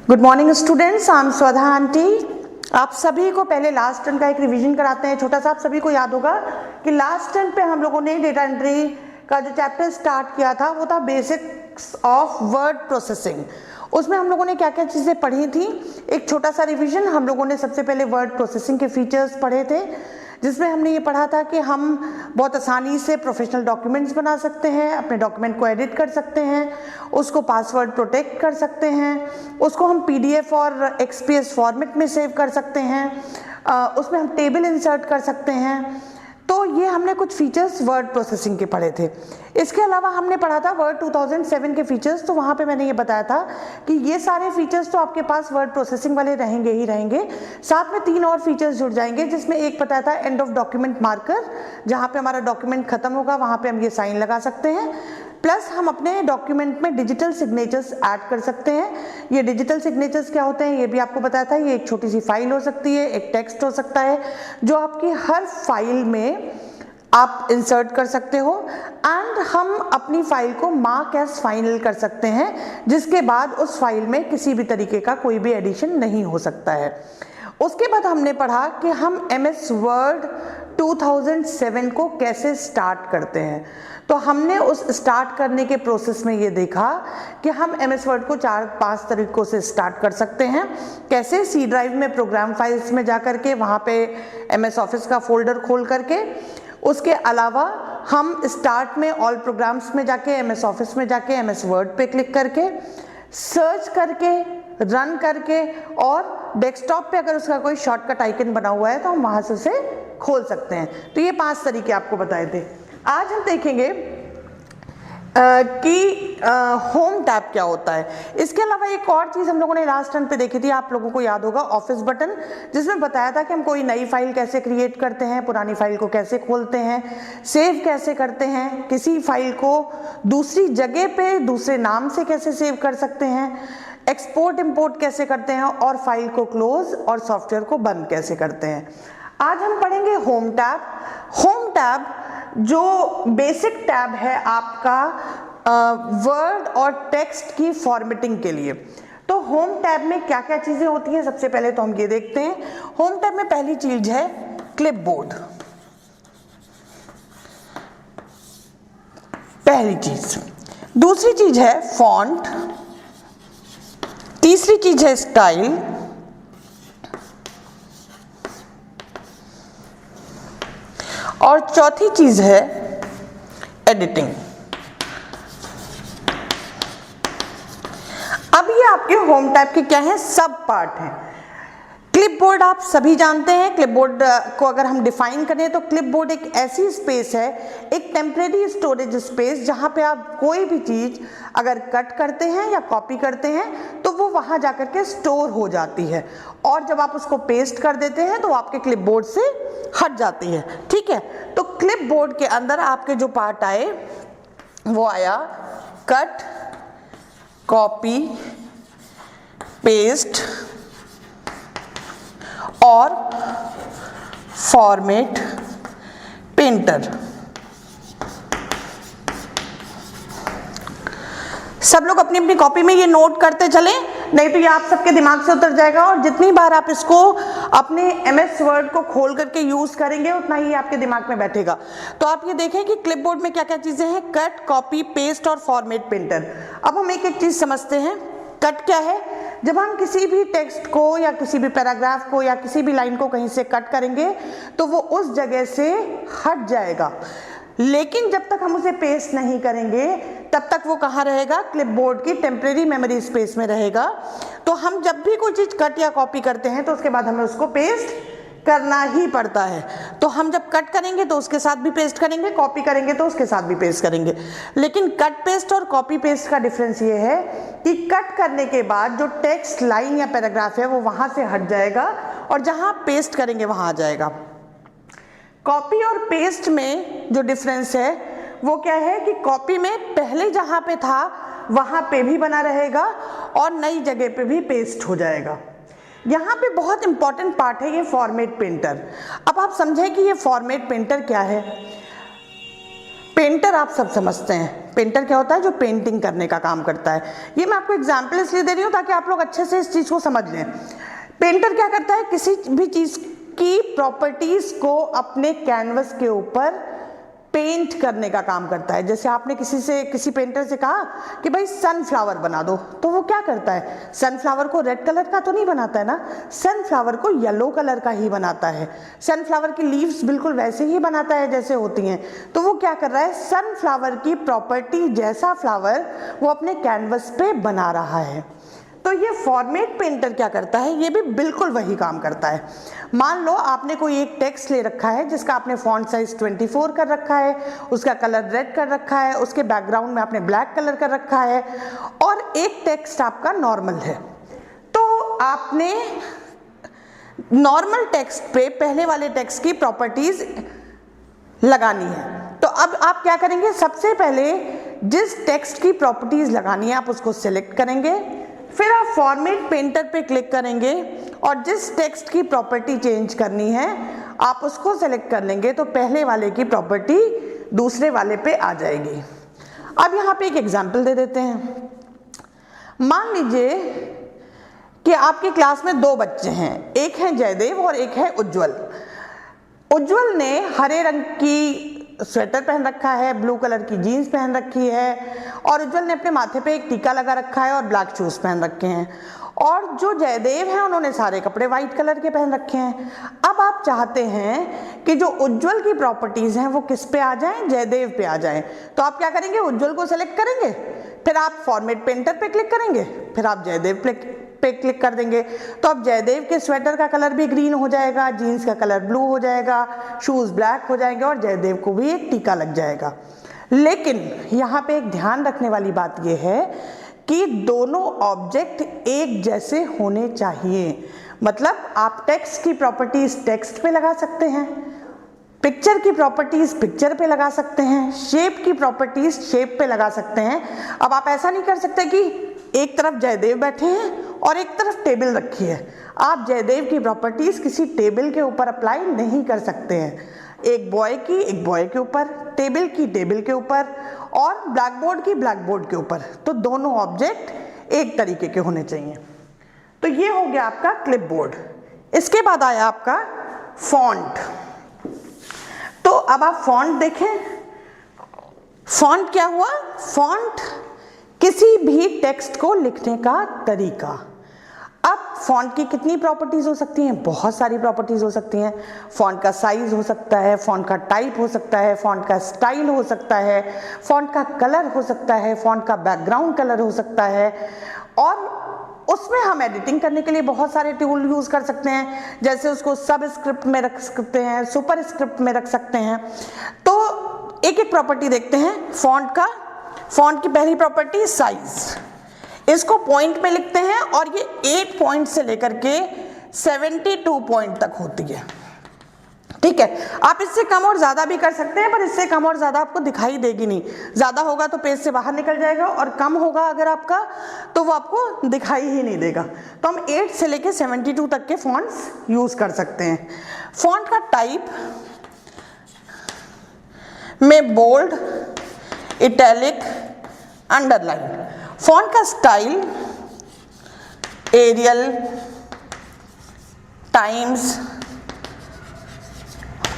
Good morning students, I am स्वधा aunty. आप सभी को पहले लास्ट टर्म का एक रिवीजन कराते हैं छोटा सा। आप सभी को याद होगा कि लास्ट टर्म पे हम लोगों ने डेटा एंट्री का जो चैप्टर स्टार्ट किया था वो था बेसिक्स ऑफ वर्ड प्रोसेसिंग। उसमें हम लोगों ने क्या क्या चीज़ें पढ़ी थी, एक छोटा सा रिवीजन। हम लोगों ने सबसे पहले वर्ड प्रोसेसिंग के फीचर्स पढ़े थे, जिसमें हमने ये पढ़ा था कि हम बहुत आसानी से प्रोफेशनल डॉक्यूमेंट्स बना सकते हैं, अपने डॉक्यूमेंट को एडिट कर सकते हैं, उसको पासवर्ड प्रोटेक्ट कर सकते हैं, उसको हम पीडीएफ और एक्सपीएस फॉर्मेट में सेव कर सकते हैं, उसमें हम टेबल इंसर्ट कर सकते हैं। तो ये हमने कुछ फीचर्स वर्ड प्रोसेसिंग के पढ़े थे। इसके अलावा हमने पढ़ा था वर्ड 2007 के फीचर्स। तो वहाँ पे मैंने ये बताया था कि ये सारे फीचर्स तो आपके पास वर्ड प्रोसेसिंग वाले रहेंगे ही रहेंगे, साथ में 3 और फीचर्स जुड़ जाएंगे, जिसमें एक बताया था एंड ऑफ डॉक्यूमेंट मार्कर, जहाँ पे हमारा डॉक्यूमेंट खत्म होगा वहाँ पे हम ये साइन लगा सकते हैं। प्लस हम अपने डॉक्यूमेंट में डिजिटल सिग्नेचर्स ऐड कर सकते हैं। ये डिजिटल सिग्नेचर्स क्या होते हैं ये भी आपको बताया था। ये एक छोटी सी फाइल हो सकती है, एक टेक्स्ट हो सकता है, जो आपकी हर फाइल में आप इंसर्ट कर सकते हो, एंड हम अपनी फाइल को मार्क एज फाइनल कर सकते हैं, जिसके बाद उस फाइल में किसी भी तरीके का कोई भी एडिशन नहीं हो सकता है। उसके बाद हमने पढ़ा कि हम MS वर्ड 2007 को कैसे स्टार्ट करते हैं। तो हमने उस स्टार्ट करने के प्रोसेस में ये देखा कि हम MS वर्ड को 4-5 तरीकों से स्टार्ट कर सकते हैं। कैसे? सी ड्राइव में प्रोग्राम फाइल्स में जा करके वहाँ पे MS ऑफिस का फोल्डर खोल करके, उसके अलावा हम स्टार्ट में ऑल प्रोग्राम्स में जाके MS ऑफिस में जाके MS वर्ड पे क्लिक करके सर्च करके रन करके, और डेस्कटॉप पे अगर उसका कोई शॉर्टकट आइकन बना हुआ है तो हम वहां से उसे खोल सकते हैं। तो ये 5 तरीके आपको बताए थे। आज हम देखेंगे कि होम टैब क्या होता है। इसके अलावा एक और चीज़ हम लोगों ने लास्ट टाइम पे देखी थी, आप लोगों को याद होगा, ऑफिस बटन, जिसमें बताया था कि हम कोई नई फाइल कैसे क्रिएट करते हैं, पुरानी फाइल को कैसे खोलते हैं, सेव कैसे करते हैं, किसी फाइल को दूसरी जगह पे दूसरे नाम से कैसे सेव कर सकते हैं, एक्सपोर्ट इंपोर्ट कैसे करते हैं, और फाइल को क्लोज और सॉफ्टवेयर को बंद कैसे करते हैं। आज हम पढ़ेंगे होम टैब। होम टैब जो बेसिक टैब है आपका वर्ड और टेक्स्ट की फॉर्मेटिंग के लिए। तो होम टैब में क्या क्या चीजें होती हैं, सबसे पहले तो हम ये देखते हैं। होम टैब में पहली चीज है क्लिपबोर्ड, पहली चीज। दूसरी चीज है फॉन्ट, तीसरी चीज है स्टाइल, और चौथी चीज है एडिटिंग। अब ये आपके होम टैब के क्या हैं, सब पार्ट हैं। क्लिपबोर्ड आप सभी जानते हैं। क्लिपबोर्ड को अगर हम डिफाइन करें तो क्लिपबोर्ड एक ऐसी स्पेस है, एक टेम्परेरी स्टोरेज स्पेस, जहां पे आप कोई भी चीज अगर कट करते हैं या कॉपी करते हैं तो वो वहां जाकर के स्टोर हो जाती है, और जब आप उसको पेस्ट कर देते हैं तो आपके क्लिपबोर्ड से हट जाती है। ठीक है, तो क्लिपबोर्ड के अंदर आपके जो पार्ट आए वो आया कट, कॉपी, पेस्ट और फॉर्मेट पेंटर। सब लोग अपनी अपनी कॉपी में ये नोट करते चलें, नहीं तो ये आप सबके दिमाग से उतर जाएगा, और जितनी बार आप इसको अपने MS वर्ड को खोल करके यूज करेंगे उतना ही आपके दिमाग में बैठेगा। तो आप ये देखें कि क्लिपबोर्ड में क्या क्या चीजें हैं, कट, कॉपी, पेस्ट और फॉर्मेट पेंटर। अब हम एक एक चीज समझते हैं। कट क्या है? जब हम किसी भी टेक्स्ट को या किसी भी पैराग्राफ को या किसी भी लाइन को कहीं से कट करेंगे तो वो उस जगह से हट जाएगा, लेकिन जब तक हम उसे पेस्ट नहीं करेंगे तब तक वो कहाँ रहेगा, क्लिपबोर्ड की टेम्परेरी मेमोरी स्पेस में रहेगा। तो हम जब भी कोई चीज कट या कॉपी करते हैं तो उसके बाद हमें उसको पेस्ट करना ही पड़ता है। तो हम जब कट करेंगे तो उसके साथ भी पेस्ट करेंगे, कॉपी करेंगे तो उसके साथ भी पेस्ट करेंगे। लेकिन कट पेस्ट और कॉपी पेस्ट का डिफरेंस ये है कि कट करने के बाद जो टेक्स्ट, लाइन या पैराग्राफ है वो वहां से हट जाएगा, और जहां पेस्ट करेंगे वहां आ जाएगा। कॉपी और पेस्ट में जो डिफरेंस है वो क्या है कि कॉपी में पहले जहां पे था वहां पे भी बना रहेगा और नई जगह पे भी पेस्ट हो जाएगा। यहाँ पे बहुत इंपॉर्टेंट पार्ट है ये फॉर्मेट पेंटर। अब आप समझें कि ये फॉर्मेट पेंटर क्या है। पेंटर आप सब समझते हैं, पेंटर क्या होता है, जो पेंटिंग करने का काम करता है। ये मैं आपको एग्जाम्पल इसलिए दे रही हूँ ताकि आप लोग अच्छे से इस चीज़ को समझ लें। पेंटर क्या करता है, किसी भी चीज़ की प्रॉपर्टीज को अपने कैनवस के ऊपर पेंट करने का काम करता है। जैसे आपने किसी पेंटर से कहा कि भाई सनफ्लावर बना दो, तो वो क्या करता है, सनफ्लावर को रेड कलर का तो नहीं बनाता है ना, सनफ्लावर को येलो कलर का ही बनाता है। सनफ्लावर की लीव्स बिल्कुल वैसे ही बनाता है जैसे होती हैं। तो वो क्या कर रहा है, सनफ्लावर की प्रॉपर्टी जैसा फ्लावर वो अपने कैनवस पे बना रहा है। तो ये फॉर्मेट पेंटर क्या करता है, ये भी बिल्कुल वही काम करता है। मान लो आपने कोई एक टेक्स्ट ले रखा है जिसका आपने फॉन्ट साइज 24 कर रखा है, उसका कलर रेड कर रखा है, उसके बैकग्राउंड में आपने ब्लैक कलर कर रखा है, और एक टेक्स्ट आपका नॉर्मल है। तो आपने नॉर्मल टेक्स्ट पे पहले वाले टेक्स्ट की प्रॉपर्टीज लगानी है। तो अब आप क्या करेंगे, सबसे पहले जिस टेक्स्ट की प्रॉपर्टीज लगानी है आप उसको सिलेक्ट करेंगे, फिर आप फॉर्मेट पेंटर पे क्लिक करेंगे और जिस टेक्स्ट की प्रॉपर्टी चेंज करनी है आप उसको सेलेक्ट कर लेंगे, तो पहले वाले की प्रॉपर्टी दूसरे वाले पे आ जाएगी। अब यहाँ पे एक एग्जांपल दे देते हैं। मान लीजिए कि आपकी क्लास में 2 बच्चे हैं, एक है जयदेव और एक है उज्जवल। उज्जवल ने हरे रंग की स्वेटर पहन रखा है, ब्लू कलर की जीन्स पहन रखी है, और उज्जवल ने अपने माथे पे एक टीका लगा रखा है और ब्लैक शूज पहन रखे हैं। और जो जयदेव हैं उन्होंने सारे कपड़े व्हाइट कलर के पहन रखे हैं। अब आप चाहते हैं कि जो उज्जवल की प्रॉपर्टीज हैं वो किस पे आ जाएं, जयदेव पे आ जाएं। तो आप क्या करेंगे, उज्जवल को सेलेक्ट करेंगे, फिर आप फॉर्मेट पेंटर पे क्लिक करेंगे, फिर आप जयदेव पे क्लिक कर देंगे। तो अब जयदेव के स्वेटर का कलर भी ग्रीन हो जाएगा, जीन्स का कलर ब्लू हो जाएगा, शूज ब्लैक हो जाएंगे और जयदेव को भी एक टीका लग जाएगा। लेकिन यहाँ पे एक ध्यान रखने वाली बात यह है कि दोनों ऑब्जेक्ट एक जैसे होने चाहिए। मतलब आप टेक्स्ट की प्रॉपर्टीज टेक्स्ट पे लगा सकते हैं, पिक्चर की प्रॉपर्टीज पिक्चर पे लगा सकते हैं, शेप की प्रॉपर्टीज शेप पे लगा सकते हैं। अब आप ऐसा नहीं कर सकते कि एक तरफ जयदेव बैठे हैं और एक तरफ टेबल रखी है। आप जयदेव की प्रॉपर्टीज किसी टेबल के ऊपर अप्लाई नहीं कर सकते हैं। एक बॉय के ऊपर, टेबल की टेबल के ऊपर, और ब्लैकबोर्ड की ब्लैकबोर्ड के ऊपर। तो दोनों ऑब्जेक्ट एक तरीके के होने चाहिए। तो ये हो गया आपका क्लिपबोर्ड। इसके बाद आया आपका फॉन्ट। तो अब आप फॉन्ट देखें, फॉन्ट क्या हुआ, फॉन्ट किसी भी टेक्स्ट को लिखने का तरीका। अब फॉन्ट की कितनी प्रॉपर्टीज हो सकती हैं, बहुत सारी प्रॉपर्टीज हो सकती हैं। फॉन्ट का साइज हो सकता है, फॉन्ट का टाइप हो सकता है, फॉन्ट का स्टाइल हो सकता है, फॉन्ट का कलर हो सकता है, फॉन्ट का बैकग्राउंड कलर हो सकता है, और उसमें हम एडिटिंग करने के लिए बहुत सारे टूल यूज कर सकते हैं। जैसे उसको सब स्क्रिप्ट में रख सकते हैं, सुपर स्क्रिप्ट में रख सकते हैं। तो एक एक प्रॉपर्टी देखते हैं फॉन्ट का। फॉन्ट की पहली प्रॉपर्टी साइज, इसको पॉइंट में लिखते हैं और ये 8 पॉइंट से लेकर के 72 पॉइंट तक होती है। ठीक है, आप इससे कम और ज्यादा भी कर सकते हैं, पर इससे कम और ज्यादा आपको दिखाई देगी नहीं। ज्यादा होगा तो पेज से बाहर निकल जाएगा और कम होगा अगर आपका तो वो आपको दिखाई ही नहीं देगा। तो हम 8 से लेके 72 तक के फॉन्ट्स यूज कर सकते हैं। फॉन्ट का टाइप में बोल्ड, इटैलिक, अंडरलाइन। फॉन्ट का स्टाइल एरियल, टाइम्स,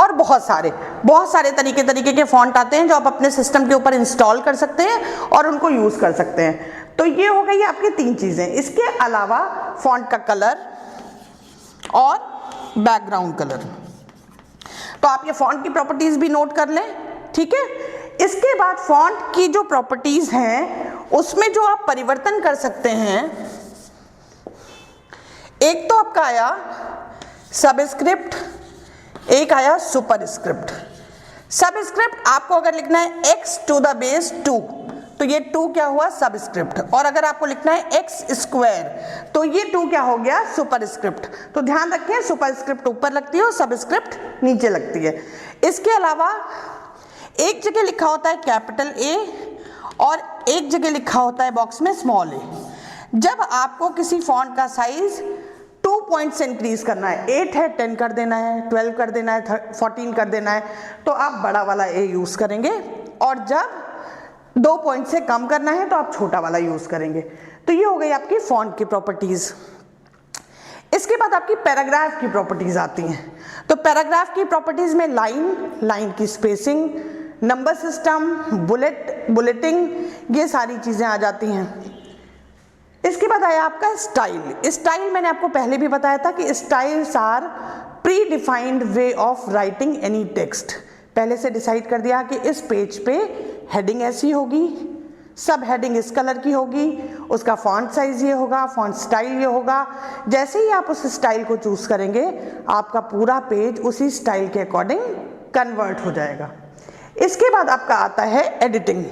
और बहुत सारे तरीके के फॉन्ट आते हैं जो आप अपने सिस्टम के ऊपर इंस्टॉल कर सकते हैं और उनको यूज कर सकते हैं। तो ये हो गई आपकी 3 चीजें। इसके अलावा फॉन्ट का कलर और बैकग्राउंड कलर। तो आप ये फॉन्ट की प्रॉपर्टीज भी नोट कर लें। ठीक है, इसके बाद फॉन्ट की जो प्रॉपर्टीज हैं उसमें जो आप परिवर्तन कर सकते हैं, एक तो आपका आया सबस्क्रिप्ट, एक आया सुपरस्क्रिप्ट। सबस्क्रिप्ट आपको अगर लिखना है x टू द बेस 2, तो ये 2 क्या हुआ, सबस्क्रिप्ट। और अगर आपको लिखना है x स्क्वायर, तो ये 2 क्या हो गया, सुपरस्क्रिप्ट। तो ध्यान रखिए, सुपरस्क्रिप्ट ऊपर लगती है और सबस्क्रिप्ट नीचे लगती है। इसके अलावा एक जगह लिखा होता है कैपिटल A और एक जगह लिखा होता है बॉक्स में स्मॉल a। जब आपको किसी फॉन्ट का साइज 2 पॉइंट से इंक्रीज करना है, 8 है 10 कर देना है, 12 कर देना है, 14 कर देना है, तो आप बड़ा वाला A यूज करेंगे। और जब 2 पॉइंट से कम करना है तो आप छोटा वाला यूज करेंगे। तो ये हो गई आपकी फॉन्ट की प्रॉपर्टीज। इसके बाद आपकी पैराग्राफ की प्रॉपर्टीज आती हैं। तो पैराग्राफ की प्रॉपर्टीज में लाइन की स्पेसिंग, नंबर सिस्टम, बुलेटिंग, ये सारी चीजें आ जाती हैं। इसके बाद आया आपका स्टाइल मैंने आपको पहले भी बताया था कि styles are predefined way of writing any text. पहले से डिसाइड कर दिया कि इस पेज पे हेडिंग ऐसी होगी, सब हेडिंग इस कलर की होगी, उसका फॉन्ट साइज ये होगा, फॉन्ट स्टाइल ये होगा। जैसे ही आप उस स्टाइल को चूज करेंगे आपका पूरा पेज उसी स्टाइल के अकॉर्डिंग कन्वर्ट हो जाएगा। इसके बाद आपका आता है एडिटिंग,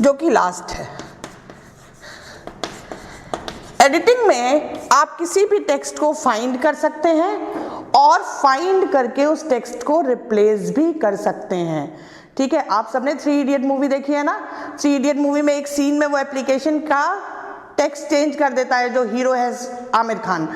जो कि लास्ट है। एडिटिंग में आप किसी भी टेक्स्ट को फाइंड कर सकते हैं और फाइंड करके उस टेक्स्ट को रिप्लेस भी कर सकते हैं। ठीक है, आप सबने 3 इडियट मूवी देखी है ना। 3 इडियट मूवी में एक सीन में वो एप्लीकेशन का टेक्स्ट चेंज कर देता है जो हीरो है आमिर खान।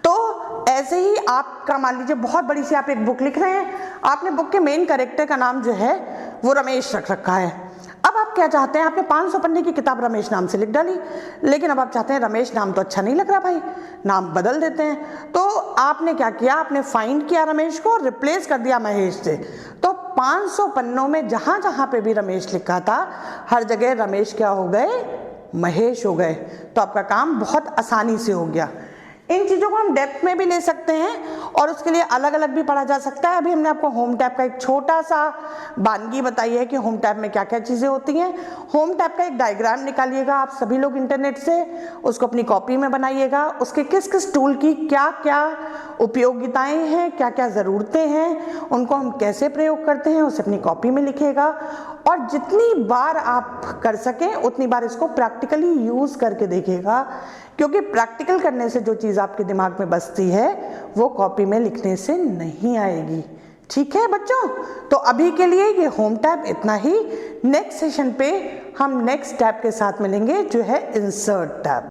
तो ऐसे ही आपका मान लीजिए बहुत बड़ी सी आप एक बुक लिख रहे हैं, आपने बुक के मेन कैरेक्टर का नाम जो है वो रमेश रख रखा है। अब आप क्या चाहते हैं, आपने 500 पन्ने की किताब रमेश नाम से लिख डाली, लेकिन अब आप चाहते हैं रमेश नाम तो अच्छा नहीं लग रहा भाई, नाम बदल देते हैं। तो आपने क्या किया, आपने फाइंड किया रमेश को, रिप्लेस कर दिया महेश से। तो 500 पन्नों में जहां जहां पे भी रमेश लिखा था हर जगह रमेश क्या हो गए, महेश हो गए। तो आपका काम बहुत आसानी से हो गया। इन चीज़ों को हम डेप्थ में भी ले सकते हैं और उसके लिए अलग अलग भी पढ़ा जा सकता है। अभी हमने आपको होम टैब का एक छोटा सा वानगी बताई है कि होम टैब में क्या क्या चीज़ें होती हैं। होम टैब का एक डायग्राम निकालिएगा आप सभी लोग इंटरनेट से, उसको अपनी कॉपी में बनाइएगा। उसके किस किस टूल की क्या क्या उपयोगिताएं हैं, क्या क्या ज़रूरतें हैं, उनको हम कैसे प्रयोग करते हैं, उसे अपनी कॉपी में लिखिएगा। और जितनी बार आप कर सकें उतनी बार इसको प्रैक्टिकली यूज़ करके देखिएगा, क्योंकि प्रैक्टिकल करने से जो चीज़ आपके दिमाग में बसती है वो कॉपी में लिखने से नहीं आएगी। ठीक है बच्चों, तो अभी के लिए ये होम टैब इतना ही। नेक्स्ट सेशन पे हम नेक्स्ट टैब के साथ मिलेंगे जो है इंसर्ट टैब।